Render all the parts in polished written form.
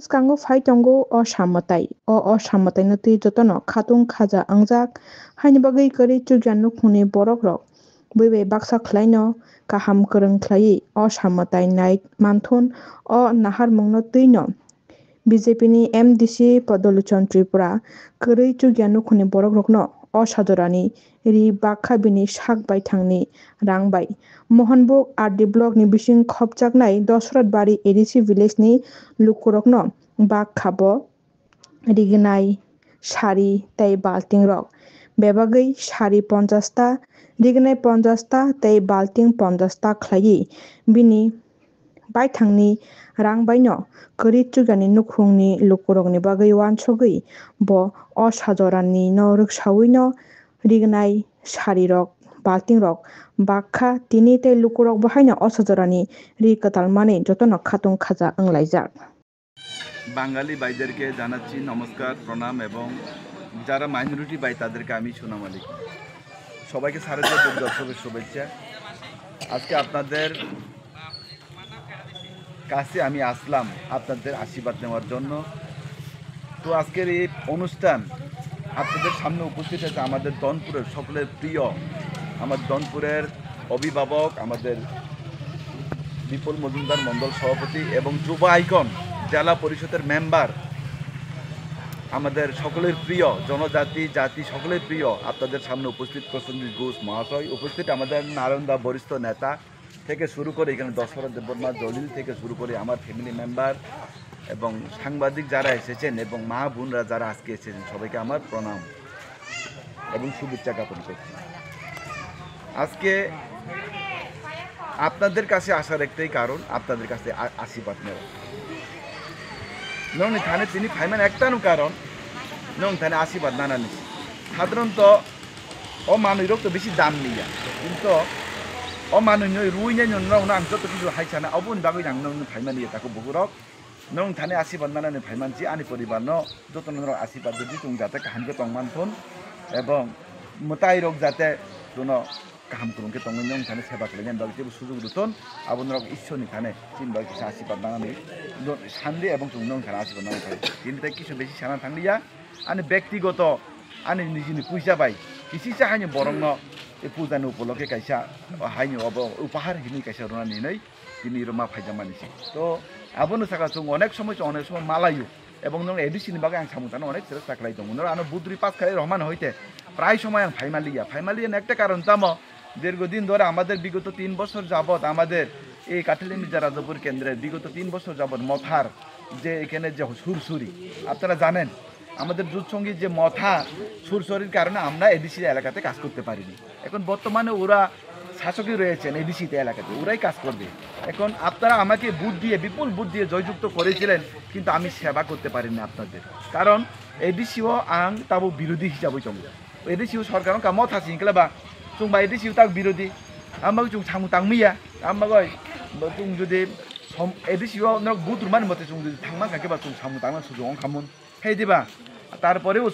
bwskango phai tongo o sammatai o sammatai no tui jotono khatung khaja angjak haini bagui kwrwi chukjak nukhungni borok rok bui baksa khlai no kaham kwrwng khlaiui o sammatai nai manthun o naharmung no tui no BJP ni MDC Padaluchon Tripura kwrwi chukjak nukhungni borok rok no o sajorani ri bakha bini sak bai thangni rang bai Mohanbuk RD block ni bising khopjaknai Dosratbari ADC village ni lukurok no bak khabo rignai sari tei balting rok bebagui sari 50 ta rignai 50 ta tei balting 50 ta khlaiui bini baithangni rang bai no kwrwi chukjani nukhungni lukurokni bagui uansugui bo o sajorani no rwksaui no rignai sari rok balting rok bakha tini tei lukurok bahaino o sajorani ri kwtal mani jotono khatung khaja wnglaijak। বাঙালি ভাইদেরকে জানাচ্ছি নমস্কার প্রণাম এবং যারা minority ভাই তাদেরকে আমি সুনাম আলী সবাইকে শারদীয় দুর্গোৎসবের শুভেচ্ছা। আজকে আপনাদের কাছে আমি আসলাম আপনাদের আশীর্বাদ নেওয়ার জন্য। তো আজকের এই অনুষ্ঠান আপনাদের সামনে উপস্থিত আছে আমাদের দনপুরের সকলের প্রিয় আমার দনপুরের অভিভাবক আমাদের বিপুল মজুমদার মণ্ডল সভাপতি এবং যুব আইকন জেলা পরিষদের মেম্বার আমাদের সকলের প্রিয় জনজাতি জাতি সকলের প্রিয় আপনাদের সামনে উপস্থিত প্রসেনজিৎ ঘোষ মহাশয় উপস্থিত আমাদের নারায়ণদা বরিষ্ঠ নেতা থেকে শুরু করে এখানে দশরথ দেববর্মা জলিল থেকে শুরু করে আমার ফ্যামিলি মেম্বার এবং সাংবাদিক যারা এসেছেন এবং মা বোনরা যারা আজকে এসেছেন সবাইকে আমার প্রণাম এবং শুভেচ্ছা জ্ঞাপন করছি। আজকে আপনাদের কাছে আসার একটাই কারণ আপনাদের কাছে আশীর্বাদ নেওয়া নং থানে তিনি ফাইমান একটানো কারণ নং থানে আশীর্বাদ নানা নিছি সাধারণত ও মানুষ তো বেশি দাম নিয়া কিন্তু ও মানুষ রুই নাই আং যত কিছু হাইছানা অবন বাকি আং নং ফাইমান নিয়ে তাকে বহুরক নং থানে আশীর্বাদ নানানি ফাইমানছি আনি পরিবার যত নর আশীর্বাদ যদি তুমি যাতে কাহামকে টংমানথন এবং মোতাই রোগ যাতে কোনো কাহাম করুনকে টঙ্গন নং থানে সেবা করে বাকি যেবো সুযোগ রুতন আবন রক ঈশ্বরনি থানে তিন বাকি কিছু আশীর্বাদ নানানি সান্দে এবং তুমি নং থানে আশীর্বাদ নানা থাকে তিনটাই কিছু বেশি সানা থাকলিয়া আনি ব্যক্তিগত আনি নিজেনি পয়সা পাই কিছু হাইনি বরং এই পূজানি উপলক্ষে কাইসা হাইনি উপহার হিনি কাইসা রোনা নিনাই তিনি রমা ফাইজা মানিছি তো আবনো থাকা जों অনেক সময় মালায়ু এবং নং এডিসিনি বাকি আং সামুতানো অনেক চেষ্টা খাই দङ আনো বুদ্রি পাস খাই রহমান হইতে প্রায় সময় আং ফাইমালিয়া একটা কারণ তামো দীর্ঘদিন ধরে আমাদের বিগত 3 বছর যাবত আমাদের এই কাঠালি মির্জা রাজাপুর কেন্দ্রের বিগত 3 বছর যাবত মথার যে এখানে যে সুরসুরি আপনারা জানেন আমাদের যুদ্ধসঙ্গীত যে মথা সুরসুরির কারণে আমরা এডিসি এলাকাতে কাজ করতে পারিনি। এখন বর্তমানে ওরা শাসকই রয়েছেন এডিসিতে এলাকাতে ওরাই কাজ করবে। এখন আপনারা আমাকে বুট দিয়ে বিপুল বুট দিয়ে জয়যুক্ত করেছিলেন কিন্তু আমি সেবা করতে পারিনি আপনাদের কারণ এডিসিও আং তাবো বিরোধী হিসাবে চলবে এডিসিও সরকার কামত হাসি বা जों बायदि सिउ ताक बिरोधी आमबाग जों सामु तांमिया आमबागय जों जुदि सम एदि सिउ न बुद्रुमान मते जों जुदि थांमा काकेबा जों सामु तांमा सुजों खामोन हेदिबा তারপরেও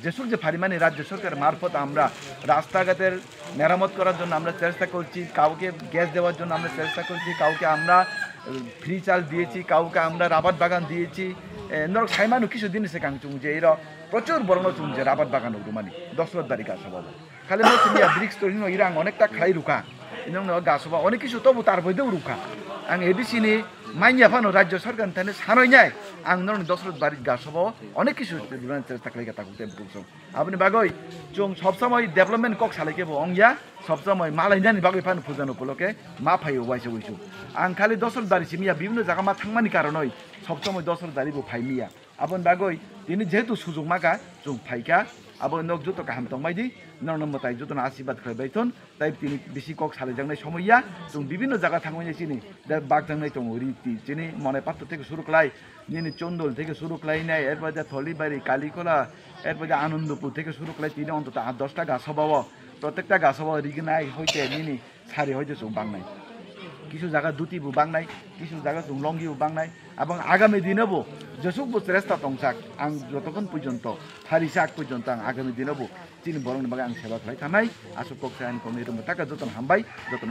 যেসব যে ফারিমানি রাজ্য সরকার মারফত আমরা রাস্তাঘাটের মেরামত করার জন্য আমরা চেষ্টা করছি কাউকে গ্যাস দেওয়ার জন্য আমরা চেষ্টা করছি কাউকে আমরা ফ্রি চাল দিয়েছি কাউকে আমরা রাবার বাগান দিয়েছি নরক সাইমানু কিছু দিন সে কাংচুং যে এরা প্রচুর বড় চুং যে রাবার বাগান রুমানি দশরথবাড়ি গাছবা খালি নয়া ব্রিক্স তো ইরাং অনেকটা খাই রুখা ইনং গাছবা অনেক কিছু তবু তার বইতেও রুখা আং এডিসিনি মাইয়া ফানো রাজ্য সরকার তাহলে সানই নাই আং নরনি দশরথবাড়ি গাছবা অনেক কিছু চেষ্টা খাই তাকে বুঝছো আপনি বাগই जों সবসময় ডেভেলপমেন্ট কক সালাইকেবো অংয়া সবসময় মালাইনানি বাগৈ ফানো ফুজানো উপলক্ষে মা ফাইও ওয়াইসে ওইসু আং খালি দশরথবাড়ি সিমিয়া বিভিন্ন জায়গা মা থাংমানি কারণই সবসময় দশরথবাড়িবো ফাইমিয়া আপন বাগৈ তিনি যেহেতু সুযোগ মাকা जों ফাইকা আবার নক যত কাহাম তংমাইদি নরনম্বতাই যত আশীর্বাদ খাইবাইথন তাই তিনি বেশি কক সালাইজাংনাই সময়য়া जों বিভিন্ন জায়গা থাংমাইনি চিনি বাগজাংনাই দङ রীতি চিনি মনে পাত্র থেকে শুরু খাই নিনি চন্দল থেকে শুরু খাইনাই এরপর থলিবাড়ি কালীকলা এরপর আনন্দপুর থেকে শুরু খাই তিনি অন্তত 8-10টা গাছ হবাব প্রত্যেকটা গাছ হবাব রিগনাই হইতে নিনি সারি হইতে जों বাংনাই কিছু জায়গা দুটিবো বাংনাই কিছু জায়গা जों লঙ্গিবো বাংনাই এবং আগামী দিনেবো যেসব চেষ্টা টংসাক আং যতক্ষণ পর্যন্ত ফারিসাক পর্যন্ত আং আগামী দিনেবো চিনি বরং বাগে আং সেবা খাই থানাই আসুক কক্সায় আইন কমিটির টাকা যতন হামবাই যতন